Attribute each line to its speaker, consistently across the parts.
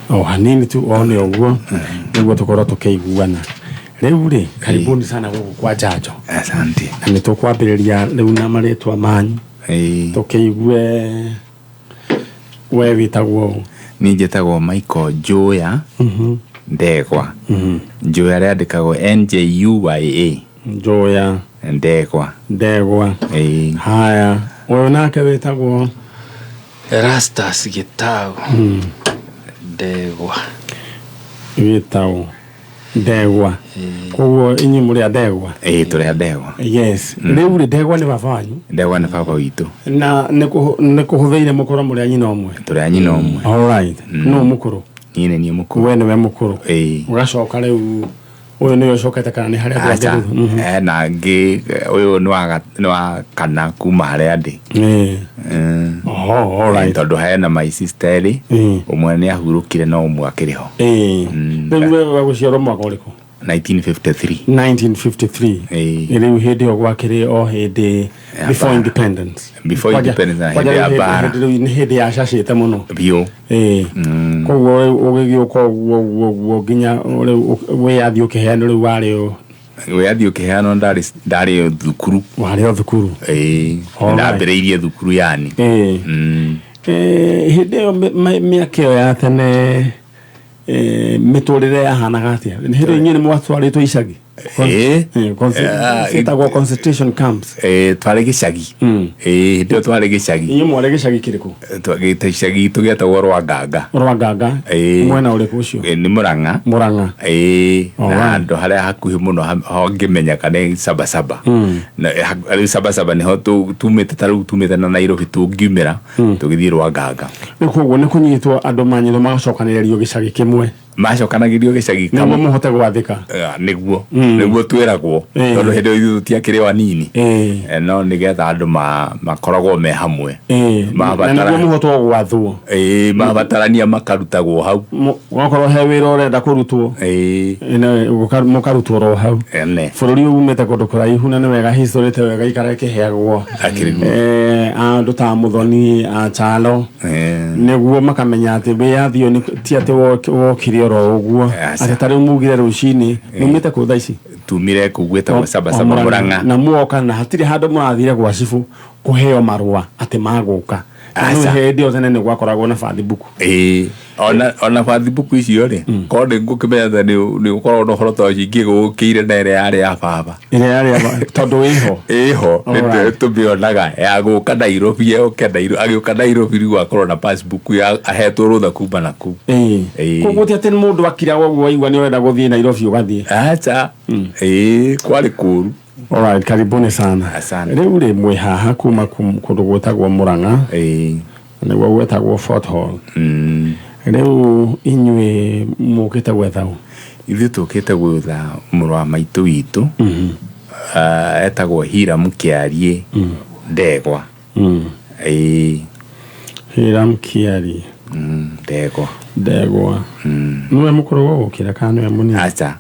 Speaker 1: hanini tu one oguo niguo tukoro tukeiguana riu ri karibuni sana guku kwa Njanjo.
Speaker 2: Asante.
Speaker 1: Na nitukwambiriria riu na maritwa manyu tukeigue we witagwo.
Speaker 2: Ni njitagwo Michael Njuya Ndegwa. Njuya riandikagwo NJUYA.
Speaker 1: Njuya Ndegwa. Haya, wewe nake witagwo
Speaker 3: Erastus Gitau Ndegwa.
Speaker 1: Witagwo Ndegwa. Koguo inyi muri Ndegwa?
Speaker 2: Turi Ndegwa.
Speaker 1: Yes. Riu ri Ndegwa ni baba wanyu?
Speaker 2: Ndegwa ni baba witu.
Speaker 1: Na nikuhuthiire mukoro muri anyina omwe?
Speaker 2: Turi anyina omwe.
Speaker 1: All right. No mukuru?
Speaker 2: Nyine ni mukuru.
Speaker 1: We niwe mukuru? Ugacoka riu uyu ni ucokete kana ni haria ndaguru?
Speaker 2: Na ngi uyu ni wa kana kuma haria ndi.
Speaker 1: All right.
Speaker 2: Tondu hena my sister ri umwe ni ahurukire no umwe akiriho.
Speaker 1: Riu we guciarwo mwaka uriku?
Speaker 2: 1953.
Speaker 1: Riu hindi o gwakiri o hindi before independence.
Speaker 2: Before independence na hindi ya bara.
Speaker 1: Ni hindi ya cacite muno.
Speaker 2: Bio.
Speaker 1: Koguo ugigioka guo ginya we athi ukiheana riu wari o
Speaker 2: we athi ukiheana ndari thukuru.
Speaker 1: Wari o thukuru?
Speaker 2: Ndambiriirie thukuru yani.
Speaker 1: Hindi o miaka iyo ya tene miturire yahanaga atia? Hindi nyine mwatwaritwo icagi? Itagwo concentration camps.
Speaker 2: Twari gicagi. Ndio twari gicagi.
Speaker 1: Inyu mwari gicagi kiriku?
Speaker 2: Twagite gicagi tugetagwo Rwanganga.
Speaker 1: Rwanganga? Mwena uriku ucio? Ni
Speaker 2: Murang'a.
Speaker 1: Murang'a.
Speaker 2: Na andu haria hakuhi muno ho ngimenyaka ni Sabasaba. Na Sabasaba niho tumite taru tumite na Nairobi tungiumira tugithii Rwanganga.
Speaker 1: Koguo ni kunyitwo andu manyitwo magacokaniririo gicagi kimwe?
Speaker 2: Macokanagirio gicagi
Speaker 1: kamwe muhote gwathika?
Speaker 2: Niguo twiragwo tondu hindi iyo tutiakire wanini no nigetha andu makoragwo me hamwe
Speaker 1: mabatara muhotwo gwathwo
Speaker 2: mabatarania makarutagwo hau
Speaker 1: wakorwo he wira urenda kurutwo mukarutwo ro hau bururi umete kundu kuraihu na ni wega history te wega ikara kiheagwo andu ta Muthoni Achalo niguo makamenya ati wiathio ni ti ati wokire ro uguo ati tari mugire rucini numite ku thaici
Speaker 2: tumire kugweta Sabasaba Murang'a
Speaker 1: na muoka na hatiri handu murathire gwa cibu kuheo marua ati maguka asa hindi o tene ni gwakoragwo na Facebook
Speaker 2: ona Facebook icio ri konde ngukimenya ni ukorwo no horo to cingi gukire na ire yari ya baba
Speaker 1: tondu iho
Speaker 2: ndio tubionaga ya guka Nairobi agiuka Nairobi ri gwakorwo na Facebook ya ahetwo rutha kuma na ku
Speaker 1: koguo ti ati mundu akira gwo waigua ni wenda guthie Nairobi ugathie
Speaker 2: acha kwari kuru.
Speaker 1: Alright, karibuni sana.
Speaker 2: Asante.
Speaker 1: Riu ri mwe haha kuma kundu gwetagwo Murang'a niguo gwetagwo Fort Hall. Riu inyue mukite gwetha
Speaker 2: ithu tukite gwetha muru wa maitu witu etagwo Hiram Kiarie Ndegwa.
Speaker 1: Hiram Kiarie Ndegwa. Niwe mukuru wo ukira kana niwe munini?
Speaker 2: Acha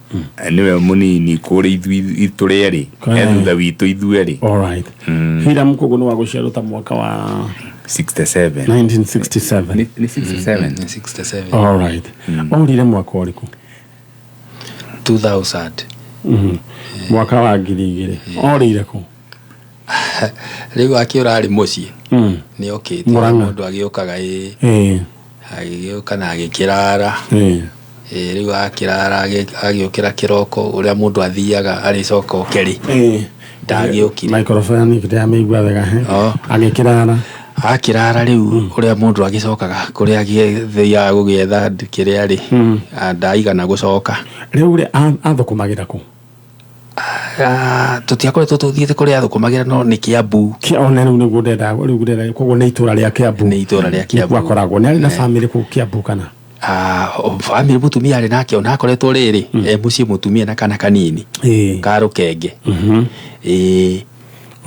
Speaker 2: niwe munini kuri ithu reri thutha witu ithueri.
Speaker 1: Alright. Hiram kugu no waguciarwo ta mwaka wa
Speaker 2: 67.
Speaker 1: 1967.
Speaker 2: Ni 67.
Speaker 1: Alright. Orire mwaka uriku?
Speaker 3: 2000.
Speaker 1: Mwaka wa 2000. Orire ku?
Speaker 3: Riu akiura ari mucii ni okite mundu agiokaga agioka na agikirara riu akirara agiokira kiroko uria mundu athiaga ari coko keri ndagiokire
Speaker 1: microphone kitia meigua wega
Speaker 3: akirara riu uria mundu agicokaga kuria agithia gugietha kiria ri ndaigana gucoka
Speaker 1: riu ri athukumagira ku
Speaker 3: tutiakoretwo tuthiete kuria athukumagira no ni Kiambu
Speaker 1: ona riu niguo ndenda koguo ni itura ria Kiambu gwakoragwo ni ari na family ku Kiambu kana family mutumia ari nake ona akoretwo riri mucii mutumia na kana kanini Karukenge.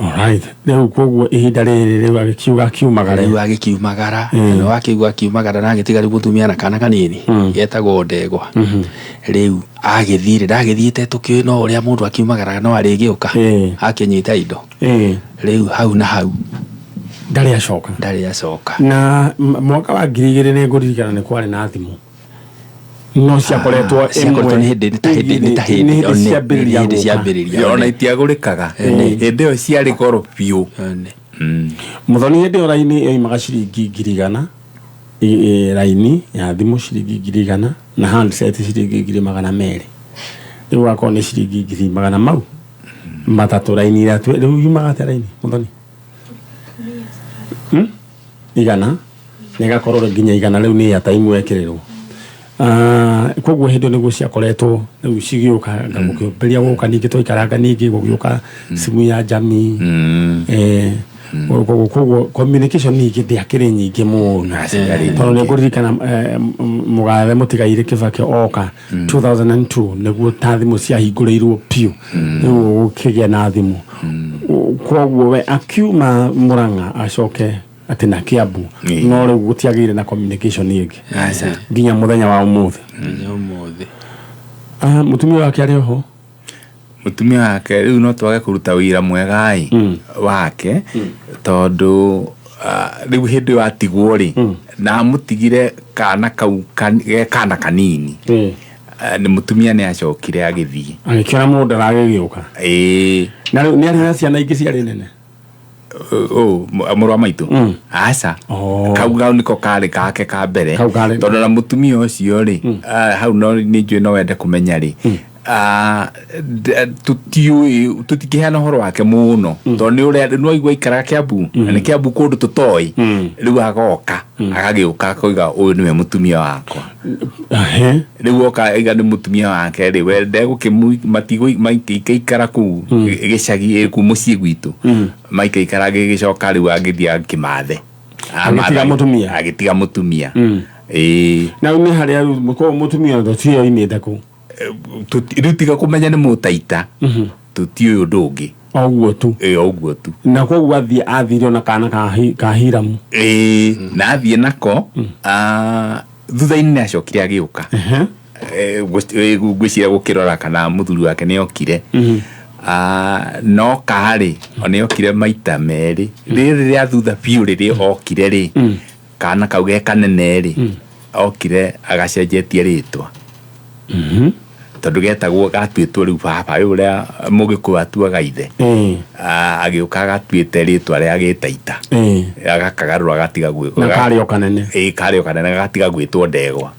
Speaker 1: Alright. Riu koguo ihinda riri riu
Speaker 3: agikiumagara no akigwa akiumagara na agitiga riu mutumia na kana kanini getagwo Ndegwa. Riu agithire ndagithiite tukio no uria mundu akiumagara no arigiuka akinyita indo riu hau na hau
Speaker 1: ndari acoka
Speaker 3: na mwaka
Speaker 1: wa 2000 ni nguririkana ni kwari na thimu no ciakoretwo
Speaker 3: ciakoretwo nĩ hĩndĩ ciambĩrĩria
Speaker 2: ona itiagũrĩkaga hĩndĩ ĩyo ciarĩ goro biũ.
Speaker 1: Muthoni hĩndĩ ĩyo raini yoimaga ciringi 100 raini ya thimũ ciringi 100 na handset ciringi 200. Rĩu akorwo nĩ ciringi 100 mau matatũ raini iria rĩu yumaga atĩa raini Muthoni? 100 negakorwo nginya 100 rĩu nĩ ya time wekĩrĩrwo. Koguo hĩndĩ nĩguo ciakoretwo rĩu cigĩũka ngagũkĩũmberia gũka ningĩ tũikaranga ningĩ gũgĩũka simu ya Jamii. Koguo communication ningĩ ndĩakĩrĩ nyingĩ mũno. Tondũ nĩngũririkana mũgathe Mũtigairĩ Kĩbakĩ oka 2002 nĩguo ta thimũ ciahingũrĩirwo piũ nĩguo gũkĩgĩa na thimũ. Koguo we akiuma Mũrang'a acoke atĩ na Kiambu no rĩu gũtiagĩire na communication ĩngĩ nginya mũthenya wa ũmũthĩ. Mũtumia wake arĩ oho?
Speaker 2: Mũtumia wake rĩu no twage kũruta wĩra mwega wake tondũ rĩu hĩndĩ watigwo rĩ na mũtigire kana kau kana kanini nĩ mũtumia nĩ acokire agĩthiĩ
Speaker 1: agĩkĩra mũndũ aragĩgĩũka. Na rĩu nĩ arĩ ciana ingĩ ciarĩ nene?
Speaker 2: Mũrũ wa maitũ aca kau nĩko karĩ gake ka mbere tondũ na mũtumia ũcio rĩ hau no nĩ njũĩ no wende kũmenya rĩ tũtikĩheana ũhoro wake mũno tondũ nĩ waigua ikara Kiambu na nĩ Kiambu kũndũ tũtoĩ rĩu agoka agagĩũka akoiga ũyũ nĩwe mũtumia wakwa. Rĩu oka iga nĩ mũtumia wake rĩ we matigĩikara kũu gĩcagi kũu mũciĩ gwitũ maikaikara gĩgĩcoka rĩu agĩthiĩ Kĩmathe agĩtiga mũtumia.
Speaker 1: Na nĩ harĩa mũtumia ũcio oimĩte kũ?
Speaker 2: Rĩu tiga kũmenya nĩ mũtaita tũtiũĩ ũndũ ũngĩ
Speaker 1: oguo tu.
Speaker 2: Oguo tu.
Speaker 1: Na koguo athire ona kana ka Hiramu
Speaker 2: na athiĩ nako thutha-inĩ nĩ acokire agĩũka ngwĩciria gũkĩrora kana mũthuri wake nĩ okire no karĩ ona okire maita merĩ rĩrĩa thutha biũ rĩrĩa okire rĩ kana kau ge kanene rĩ okire agacenjetie rĩtwa tondũ getagwo gatuĩtwo rĩu baba ũrĩa Mũgĩkũyũ atuaga ithe agĩũka gatuĩte rĩtwa rĩa Gĩtaita agakagarũra gatiga gwĩtwo
Speaker 1: na karĩ o kanene
Speaker 2: karĩ o kanene gatiga gwĩtwo Ndegwa.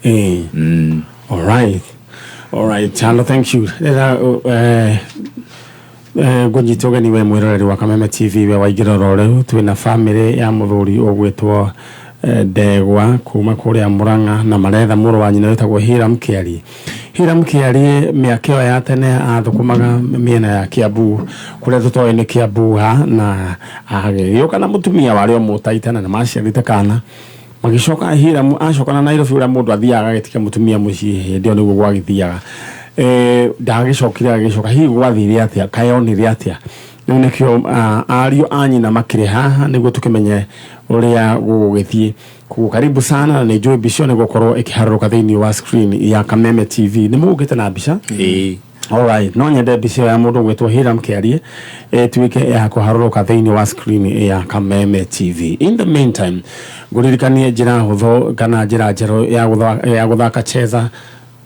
Speaker 1: All right Chalo, thank you. Ngũnyita ũgeni we mwĩroreri wa Kameme TV we waingĩra rĩu twĩna family ya mũthuri ũgwĩtwo Ndegwa kuma kũrĩa Mũrang'a na maretha mũrũ wa nyina wĩtagwo Hiram Kĩarie. Hiram Kĩarie mĩaka ĩyo ya tene athũkũmaga mĩena ya Kiambu kũrĩa tũtoĩ nĩ Kiambu na agĩũka na mũtumia warĩ o mũtaita na maciarĩte kana magĩcoka Hiram acoka na Nairobi ũrĩa mũndũ athiaga agĩtiga mũtumia mũciĩ hĩndĩ ĩyo nĩguo gwagĩthiaga ndagĩcokire agĩcoka hihi gwathire atĩa kayonire atĩa. Rĩu nĩkĩo ariũ a nyina makĩrĩ haha nĩguo tũkĩmenye ũrĩa gũgũgĩthiĩ. Koguo karibu sana na nĩnjũĩ mbica nĩ gũkorwo ĩkĩharũrũka thĩinĩ wa screen ya Kameme TV. Nĩ mũgũkĩte na mbica? Alright, no nyende mbica ya mũndũ gwĩtwo Hiram Kĩarie tuĩke ya kũharũrũka thĩinĩ wa screen ya Kameme TV. In the meantime, ngũririkanie njĩra hũthũ kana njĩra njerũ ya gũthaka cheza.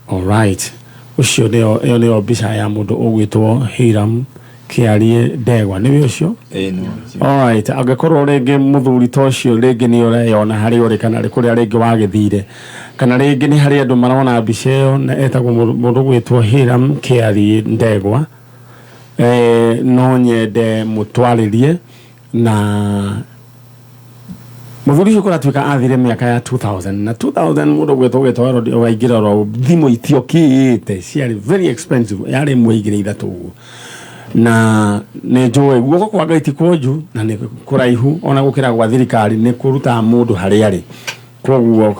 Speaker 1: Alright, ũcio nĩyo mbica ya mũndũ ũgwĩtwo Hiram Kĩarie Ndegwa nĩwe ũcio? Alright, angĩkorwo rĩngĩ mũthuri ta ũcio rĩngĩ nĩ ũreyona harĩ ũrĩ kana kũrĩa rĩngĩ wagĩthire kana rĩngĩ nĩ harĩ andũ marona mbica ĩyo na etagwo mũndũ gwĩtwo Hiram Kĩarie Ndegwa no nyende mũtwarĩrie na mũthuri ũcio kũratuĩka athire mĩaka ya 2000 na 2000 mũndũ gwĩtwo waingĩra ro thimũ itiokĩte ciarĩ very expensive yarĩ mwĩigĩre ithatũ na nĩ njũĩ guoko kwa Ngai ti kũnju na nĩ kũraihu ona gũkĩra gwa thirikari nĩ kũruta mũndũ harĩa arĩ. Koguo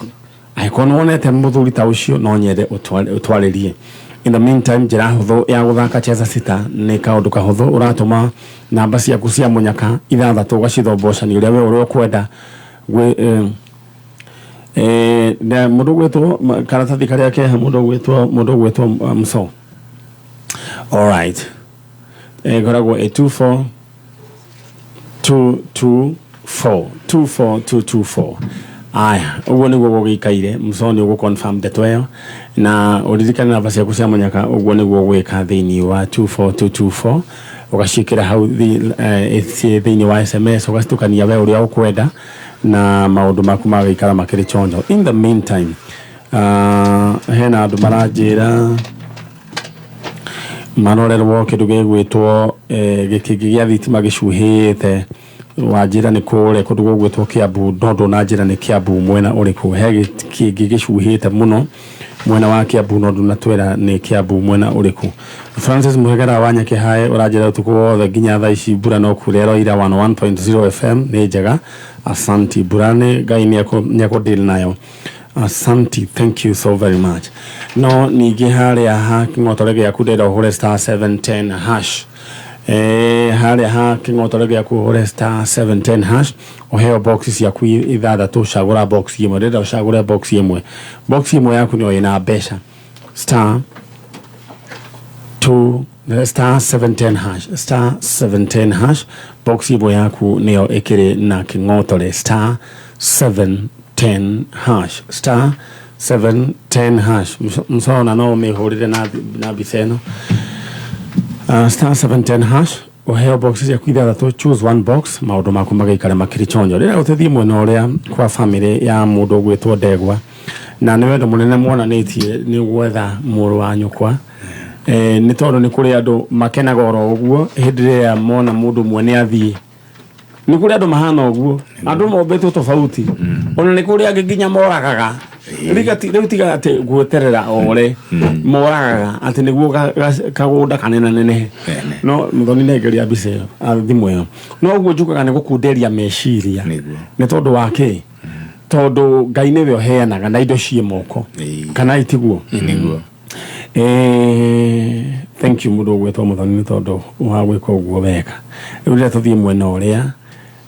Speaker 1: angĩkorwo wonete mũthuri ta ũcio no nyende ũtwarĩrie. In the meantime njĩra hũthũ ya gũthaka cheza sita nĩ kaũndũ kahũthũ ũratũma namba ciaku cia mũnyaka 6 ũgacithombocanio ũrĩa we ũrĩa ũkwenda mũndũ gwĩtwo karatathi karĩa keha mũndũ gwĩtwo Mso. Alright, goragwo 24224 aya uguo niguo gugikaire Musoni ugu confirm that way na uririkana namba ciaku cia munyaka uguo niguo gwika thiini wa 24224 ugashikira hau thiini wa SMS ugastukania we uria ukwenda na maundu maku magikara makiri chonjo. In the meantime hena andu maranjira marorerwo kindu gigwitwo gikingi gia thitima gicuhite wajira ni kure kundu gugwitwo Kiambu ndondo na njira ni Kiambu mwena uriku he kingi gicuhite muno mwena wa Kiambu ndondo na twera ni Kiambu mwena uriku. Francis Muhegera wa Nyakihae urajira utuku wothe nginya thaa ici mbura no kurero ira 101.0 FM ni njega. Asanti burane gai nyako deal nayo. Asanti, thank you so very much. No nige haria ha kingotorege ya kudera hore star 710 hash. Haria ha kingotorege ya kuhore star 710 hash. Oheo boxes ya kui idhada to shagura box yemwe. Reda shagura box yemwe. Box yemwe yaku niyo ina besha. Star 710 hash. Star 710 hash. Box yemwe yaku niyo ekere na kingotore star 710 hash. Star 710 hash. Msona no mehorire na biseno. Star 710 hash. Oheo boxes ya kuidha to choose one box. Maundu maku magaikara makiri chonjo. Rira utethi mwena uria kwa family ya mundu gwitwo Ndegwa. Na niwendo munene mwonanitie ni gwetha muru wa nyukwa. Ni tondu ni kuri andu makenaga oro uguo hindire ya mona mundu mwene athie. Ni kuri andu mahana uguo. Andu mombetwo tofauti. Ona ni kuri angi nginya moragaga. Riu tiga ati gweterera ore moragaga ati niguo kagunda kanena nene. No muthoni negeria mbica thimu iyo. No uguo njukaga ni gukunderia meciria. Ni tondu wake. Tondu Ngai niwe oheanaga na indo cie moko. Kana itiguo.
Speaker 2: Niguo.
Speaker 1: Thank you mudo gwetwo muthoni tondu wagwika uguo wega. Riu tuthie mwena uria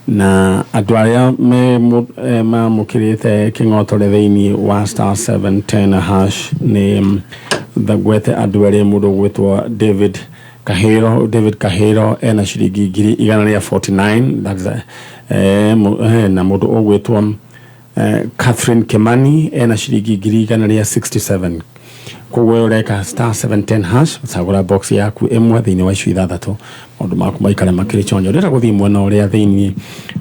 Speaker 1: na andu aria me mukirite kingotore thiini wa star 710 hash ni thagwete andu aria mudo gwetwo David Kahiro ena shiringi 149. That's na mudo ogwetwo Catherine Kimani ena shiringi 167. Kugwe ureka star 710 hash sagura box yaku emwe thiini wa icu ithathatu maundu maku maikara makiri chonjo. Rira guthii mwena uria thiini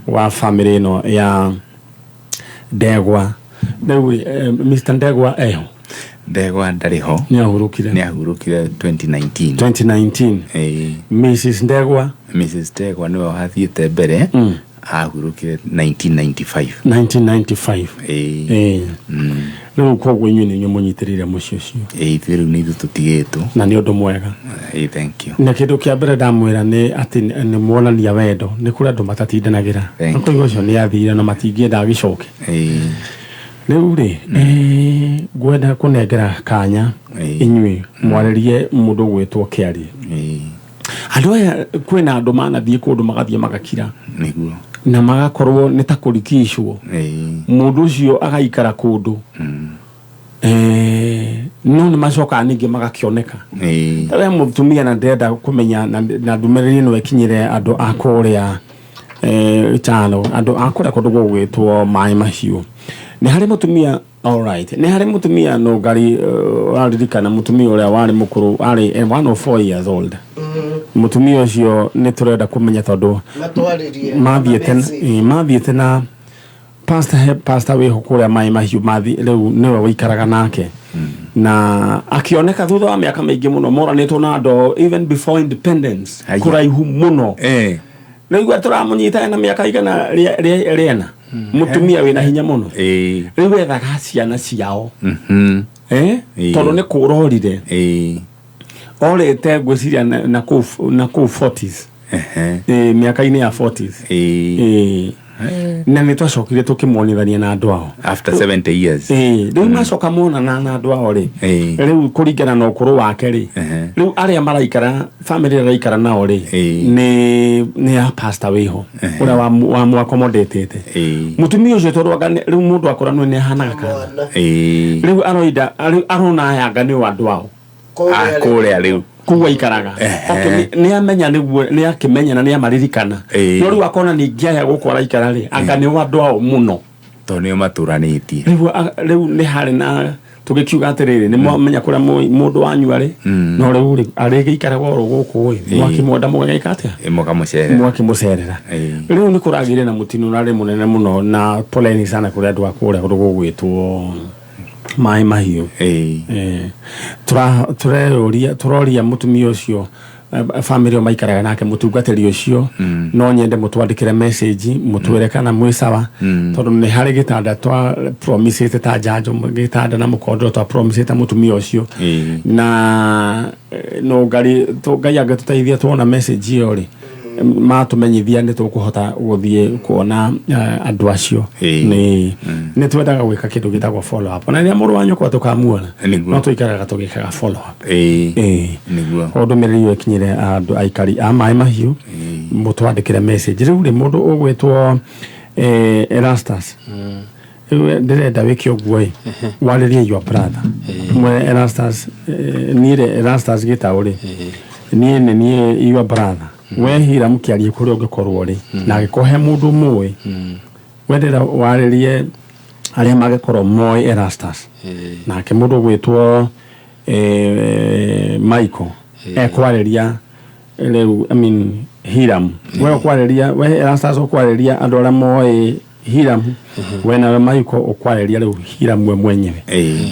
Speaker 1: wa family no ya Ndegwa. Mr. Ndegwa
Speaker 2: Ndegwa ndariho
Speaker 1: ni ahurukire
Speaker 2: 2019.
Speaker 1: Mrs.
Speaker 2: Ndegwa niwe hathiete mbere ahurukire 1995.
Speaker 1: No kogwe nyune nyo munyitirire mucio cio.
Speaker 2: Thiru ni tutigetu
Speaker 1: na ni undu mwega.
Speaker 2: Thank you.
Speaker 1: Na kindu kia mbere ndamwira ni ati ni mwonania wendo ni kuri andu matatindanagira. Ko igocio ni athira na matingienda gicoke. Riu ri gwenda kunengera kanya inyui mwarerie mundu gwitwo Kiari. Andu aya kwina andu manathie kundu magathie magakira.
Speaker 2: Niguo.
Speaker 1: Na magakorwo ni ta kurikishwo. Mundu ucio agaikara kundu. No ni macoka ningi magakioneka. Tawe mutumia na ndenda kumenya na ndumereri no ekinyire andu akoria chano andu akora kundu gwitwo Mai Mahiu. Ni hari mutumia all right. Ni hari mutumia no gari aririkana mutumia uria wari mukuru ari 104 years old. Mutumia ucio ni turenda kumenya tondu mathiete na pastor we hukuria Mai Mahiu mathi riu niwe wikaraga nake na akioneka thutha wa miaka maingi muno moranitwo na ndo even before independence kuraihu muno riu aturamunyita na miaka igana riena mutumia wina hinya muno riu ethaga ciana ciao tondu ni kurorire orete gwiciria na ku 40s miaka-ini ya 40s na ni twacokire tukimwonithania na andu ao
Speaker 2: after 70 years.
Speaker 1: Riu macoka mona na andu ao ri riu kuringana na ukuru wake ri riu aria maraikara family raikara nao ri ni ya pastor wiho ura wa mu accommodate mutumia ucio torwaga riu mundu akoranwe ni hanaga kana riu arona yanga ni andu ao
Speaker 2: akuria riu
Speaker 1: kuwa ikaraga ni amenya ni akimenya na ni amaririkana no riu akona ni ngiaya gukora ikara ri anga ni wandu ao muno
Speaker 2: to nio maturanitie
Speaker 1: riu ni hari na tugikiuga atiriri ni mwamenya kuria mundu wanyu ari no riu ari giikara goro guku mwakimwenda mugeika atia mwakimucerera riu ni kuragire na mutino na ri munene muno na poleni sana kuria andu akuria kundu gugwitwo mai mahiu turoria mutumia ucio family o maikaraga nake mutungatiri ucio no nyende mutwandikire message mutwire kana mwisawa tondu ni hari gitanda twa promise ta janjo gitanda na mukondo twa promise ta mutumia ucio na no ngari tugayaga tutaithia tuona message iyo ri matumenyithia ni tukuhota guthie kuona andu acio ni twendaga gwika kindu gitagwo follow up na ria muru wanyu kwa tukamuona no tuikaraga tugikaga follow up niguo ondu meriyo kinyire andu aikari a mai mahiu mutwandikire message riu ri mundu ugwitwo Erastus ndirenda wiki oguo waririe your brother mwe Erastus nire Erastus gitauri ni your brother we hira mukiarie kuri ungikorwo ri na agikohe mundu muwe wendera waririe aria magikorwo moi Erastus na ke mundu gwitwo Michael ekwariria riu Hiram we kwariria we Erastus kwariria andu aria moi Hiram we na Michael okwariria riu Hiram we mwenyewe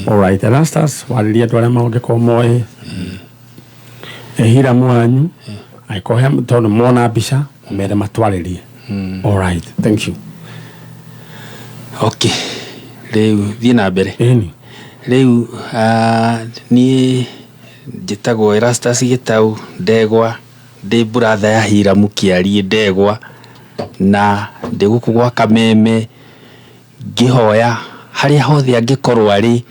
Speaker 1: alright Erastus wariria andu aria magikorwo moi Hiram wanyu I call him told mona bisha made matwaririe all right thank you
Speaker 3: okay leo thina mbere leo ni jitagwo Erastus Gitau Ndegwa ndi brother ya Hiram Kiarie Ndegwa na ndiguku gwa Kameme gihoya haria hothe angikorwo ari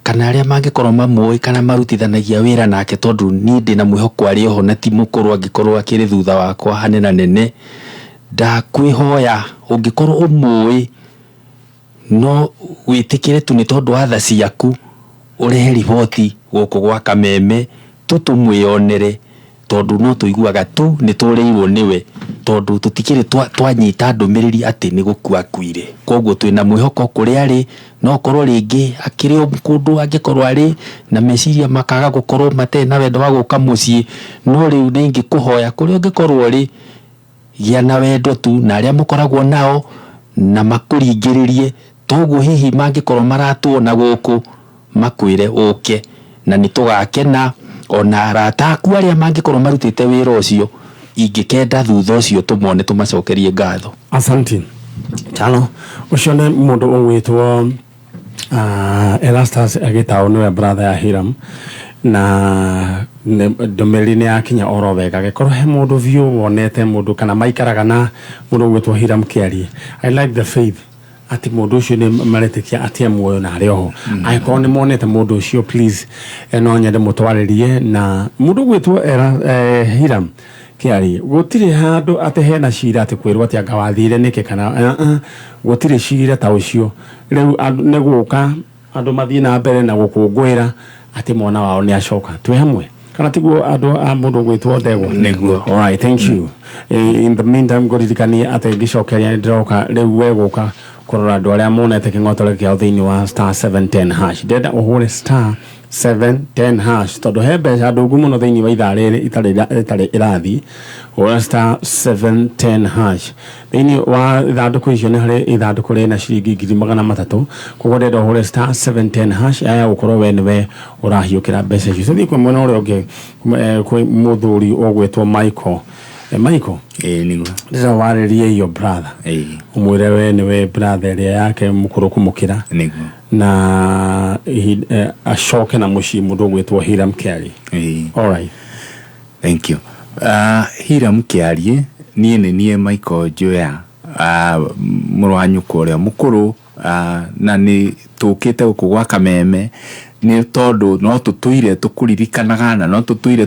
Speaker 3: kana aria mangikorwo mamoi kana marutithanagia wira nake tondu ni ndi na mwihoko ari ho na ti mukorwo angikorwo akiri thutha wakwa hanena nene ndakwihoya ungikorwo umoi no witikire tu ni tondu wa tha ciaku urehe riboti guku gwa Kameme tutumwionere tondu no tuiguaga tu ni tureirwo niwe tondu tutikire twanyita ndumiriri ati ni gukua kwire koguo twina mwihoko kuri ari no korwo ringi akiri kundu angikorwo ari na meciria makaga gukorwo mate na wendo wa guka mucii no riu ningi kuhoya kuri ungikorwo ri gia na wendo tu na aria mukoragwo nao na makuringiririe toguo hihi mangikorwo maratuona guku makwire uke na nitugakena ona arata aku aria mangikorwo marutite wira ucio ingikenda thutha ucio tumone tumacokerie ngatho
Speaker 1: asante chalo ucio ne mundu ugwitwo Erastus Gitau niwe brother ya Hiram na ndomeri ni akinya oro wega gikorwo he mundu view wonete mundu kana maikaraga na mundu ugwitwo Hiram Kiarie I like the faith ati mundu ucio ni maretikia ati muoyo na rioho aikon ni monete mundu ucio please no nyende mutwaririe na mundu gwitwo Hiram Kiarie gutire handu ate hena shira ati kwirwo ati angawathire nike kana gutire shira ta ucio riu ne guka andu mathie na mbere na gukungwira ati mwana wao ni acoka twi hamwe kana tiguo andu a mundu gwitwo Ndegwa
Speaker 2: niguo
Speaker 1: all right thank you in the meantime goririkania ati gicokeria ndiroka riu we guka kurora andu aria monete kingotore kia thiini wa *710# ndenda uhure *710# tondu he mbeca ndungu muno thiini wa ithaa riri itari irathi ura *710# thiini wa ithanduku icio ni hari ithanduku rina ciringi 300 koguo ndenda uhure *710# aya ukorwo we niwe urahiukira mbeca icio thiĩ kwa mwena uria ungi kwi muthuri ogwetwo Michael Michael
Speaker 2: niguo
Speaker 1: ndira waririe your brother umwire we niwe brother ria yake mukuru kumukira
Speaker 2: niguo
Speaker 1: na acoke na mucii mundu gwitwo Hiram Kiarie all right
Speaker 2: thank you Hiram Kiarie nie Michael Joya muru wa nyuko uria mukuru na ni tukite guku gwa Kameme ni tondu no tutuire tukuririkanaga na no tutuire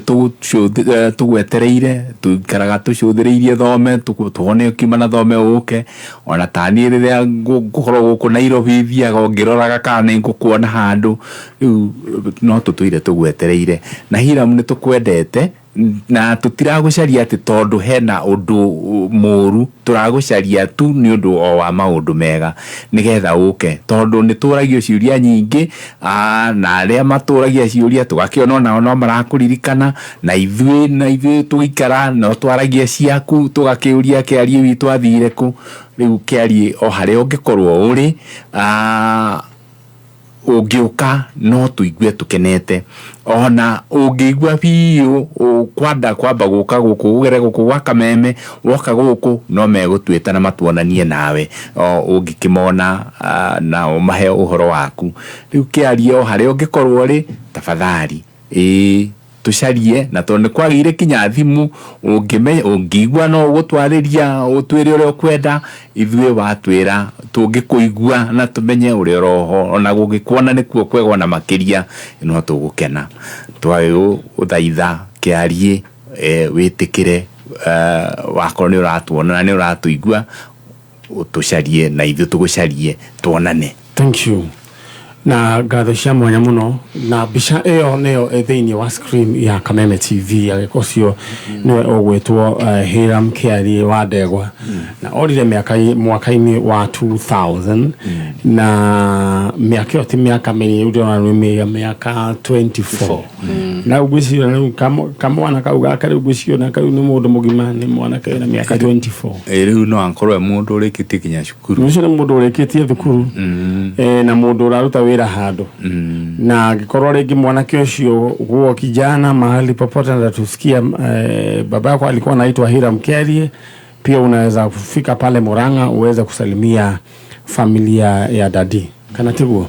Speaker 2: tugwetereire tukaraga tucuthireirie thome tuone kimana thome uke ona tani riria gukorwo guku Nairobi thiaga ngiroraga kana ngukuona handu no tutuire tugwetereire na Hiram ni tukwendete na tutiragucaria ati tondu hena undu muru turagucaria tu ni undu o wa maundu mega nigetha uke tondu ni turagio ciuria nyingi na aria maturagia ciuria tugakiona nao no marakuririkana na ithuĩ tugikara no twaragia ciaku tugakiuria kiarie witu athire ku riu kiarie o haria ungikorwo uri ungiuka no tuigue tukenete ona ungiigua biu kwanda kwamba guka guku ugere guku gwa Kameme woka guku no megutwita na matuonanie nawe ungikimona na umahe uhoro waku riu kiarie o haria ungikorwo ri tafadhali tucarie na tondu kwagire kinya thimu ungigua no gutwariria utwire uri kwenda ithuĩ watwira tungikuigua na tumenye uri roho ona gugikuona nikuo kwegwa na makiria no tugukena twayo uthaitha kiarie witikire wakorwo ni uratuona na ni uratuigua utucarie na ithuĩ tugucarie tuonane.
Speaker 1: Thank you. Na ngatho cia mwanya muno na bica ĩyo nĩyo thĩinĩ wa screen ya Kameme TV agĩkocio nĩwe ũgwĩtwo Hiram Kiarie wa Ndegwa na orire mwaka-inĩ wa 2000 na mĩaka ĩyo ti mĩaka mĩnini ũrĩa mĩaka 24 na ũgwĩcio kamwana kau gaka rĩu ũgwĩcio na kau nĩ mũndũ mũgima nĩ mwanake na mĩaka 24
Speaker 2: rĩu no akorwo mũndũ ũrĩkĩtie kinya cukuru
Speaker 1: ũcio nĩ mũndũ ũrĩkĩtie thukuru na mũndũ ũraruta wĩra hando na gikorwo ringi mwanake ucio guo kijana mahali popote na tusikia baba yako alikuwa anaitwa Hiram Kiarie, pia unaweza kufika pale Murang'a uweze kusalimia familia ya dadi kana tiguo.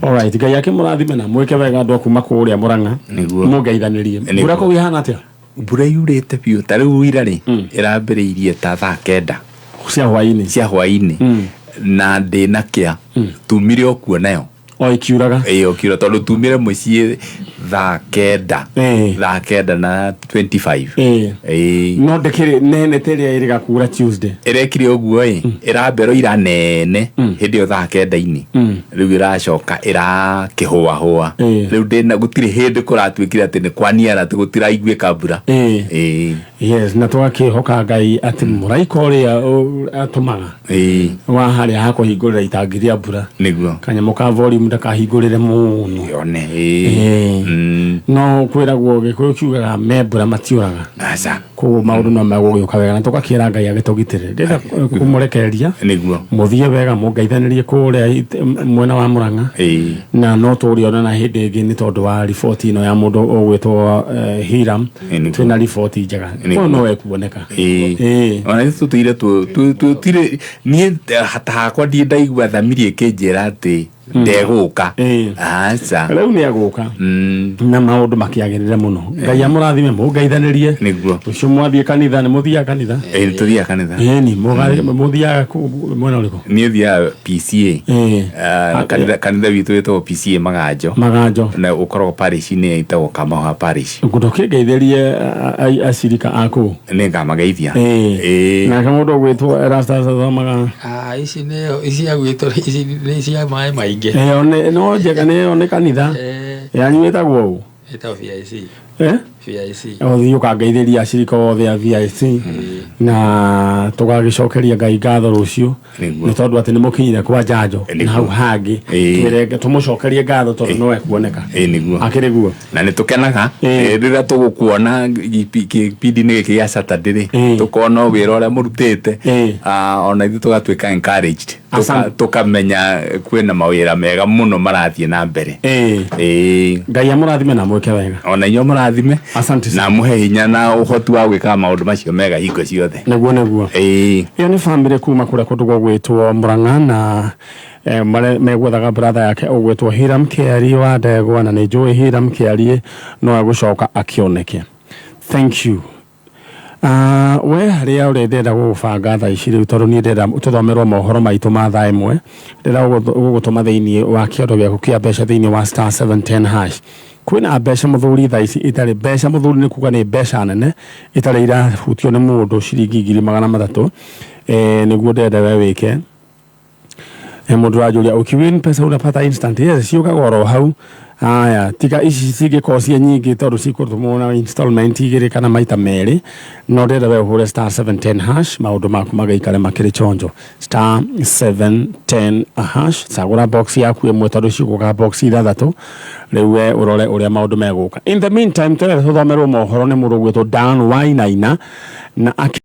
Speaker 1: Alright, Ngai yake murathime na mweke wega andu akuma kuria Murang'a mugeithanirie mbura ko wihana atia
Speaker 2: mbura yurite biu tariu wira ri irambiriirie ta thaa 9 cia hwaini na ndina kia tumire okuo nayo
Speaker 1: ikiuraga
Speaker 2: okiura tondu tumire mucie thaa 9 na 25
Speaker 1: no ndekire nene teria iriga kura Tuesday
Speaker 2: irekire oguo irambero ira nene hindi o thaa 9 riu iracoka irakihua riu ndina gutire hindi kuratwikira ati ni kwaniara ati gutiraiguika mbura yes na twakihoka Ngai ati muraika uria atumaga wa haria hakuhingurira itangiria mbura niguo
Speaker 1: kanyamo ka volume ndakahingurire muno
Speaker 2: yone
Speaker 1: no kwiragwo gikuyu kiugaga membura matiuraga
Speaker 2: aca
Speaker 1: ko maundu no magugioka wega na tukakira Ngai agitugitire ndenda kumurekereria
Speaker 2: niguo
Speaker 1: muthie wega mungeithanirie kuria mwena wa Murang'a na no turiona na hindi ingi ni tondu wa report ino ya mundu ogwitwo Hiram twina report njega no wekuoneka
Speaker 2: ona tutire tutire nie hata hakwa ndi ndaigua thamirie kinjira ati ndeguka aca
Speaker 1: riu ni aguka na maundu makiagirire muno Ngai amurathime mungeithanirie
Speaker 2: niguo
Speaker 1: ucio mwathie kanitha ni muthia kanitha
Speaker 2: tuthia kanitha
Speaker 1: ni muthia mwena uriku
Speaker 2: ni thia PCA kanitha witu wetwo PCA Maganjo na ukorwo parish ni itagwo Kamaha parish
Speaker 1: ngudoke ngeithĩrie acirika aku
Speaker 2: ni ngamageithia
Speaker 1: na kamundu gwitwo Erastus thomaga
Speaker 3: ici agwitwo ici ni cia mai maingi
Speaker 1: no njega ni one kanitha yanyu wetagwo u
Speaker 3: eta VIC VIC
Speaker 1: othio kangeithĩria acirika othe a VIC na tugagicokeria Ngai ngatho rucio ni tondu ati ni mukinyire kwa njanjo na hau hangi twirenge tumucokerie ngatho tondu no ekuoneka
Speaker 2: niguo
Speaker 1: akiriguo
Speaker 2: na ni tukenaga rira tugukuona kipindi ni giki ya Saturday tukona wira uria murutite ona ithu tugatwika encouraged tukamenya kwina mawira mega muno marathie na mbere
Speaker 1: Ngai amurathime na mweke wega
Speaker 2: ona inyo murathime na muhe hinya na uhoti wa gwika maundu macio mega hingo ciothe
Speaker 1: neguo iyo ni family kuma kuria kundu gwitwo Murang'a na megwethaga brother yake ugwitwo Hiram Kiarie wa Ndegwa na ni njui Hiram Kiarie no agucoka akioneke. Thank you. We haria urendera gubanga thaa ici riu tondu ni ndenda tuthomerwo mohoro maitu ma thaa imwe ndenda gugutuma thiini wa kiondo giaku kia mbeca thiini wa *710# kwina mbeca muthuri thaa ici itari mbeca muthuri ni kuga ni mbeca nene itari irahutio ni mundu ciringi 300 niguo ndenda we wike mundu ajuria ukiwin pesa unapata instant yes ciukaga oro hau Aya, tika ici cingĩkorwo ciĩ nyingĩ tondũ cikũtũmwo na installment igĩrĩ kana maita merĩ, no ndĩrenda we ũhũre star 710 hash, maũndũ maku magaikare makĩrĩ chonjo. Star 710 hash, cagũra box yaku ĩmwe tondũ cigũka box ithathatũ, rĩu we ũrore ũrĩa maũndũ megũka. In the meantime, tũthomerwo mohoro nĩ mũndũ ũgwĩtwo Dan Wainaina na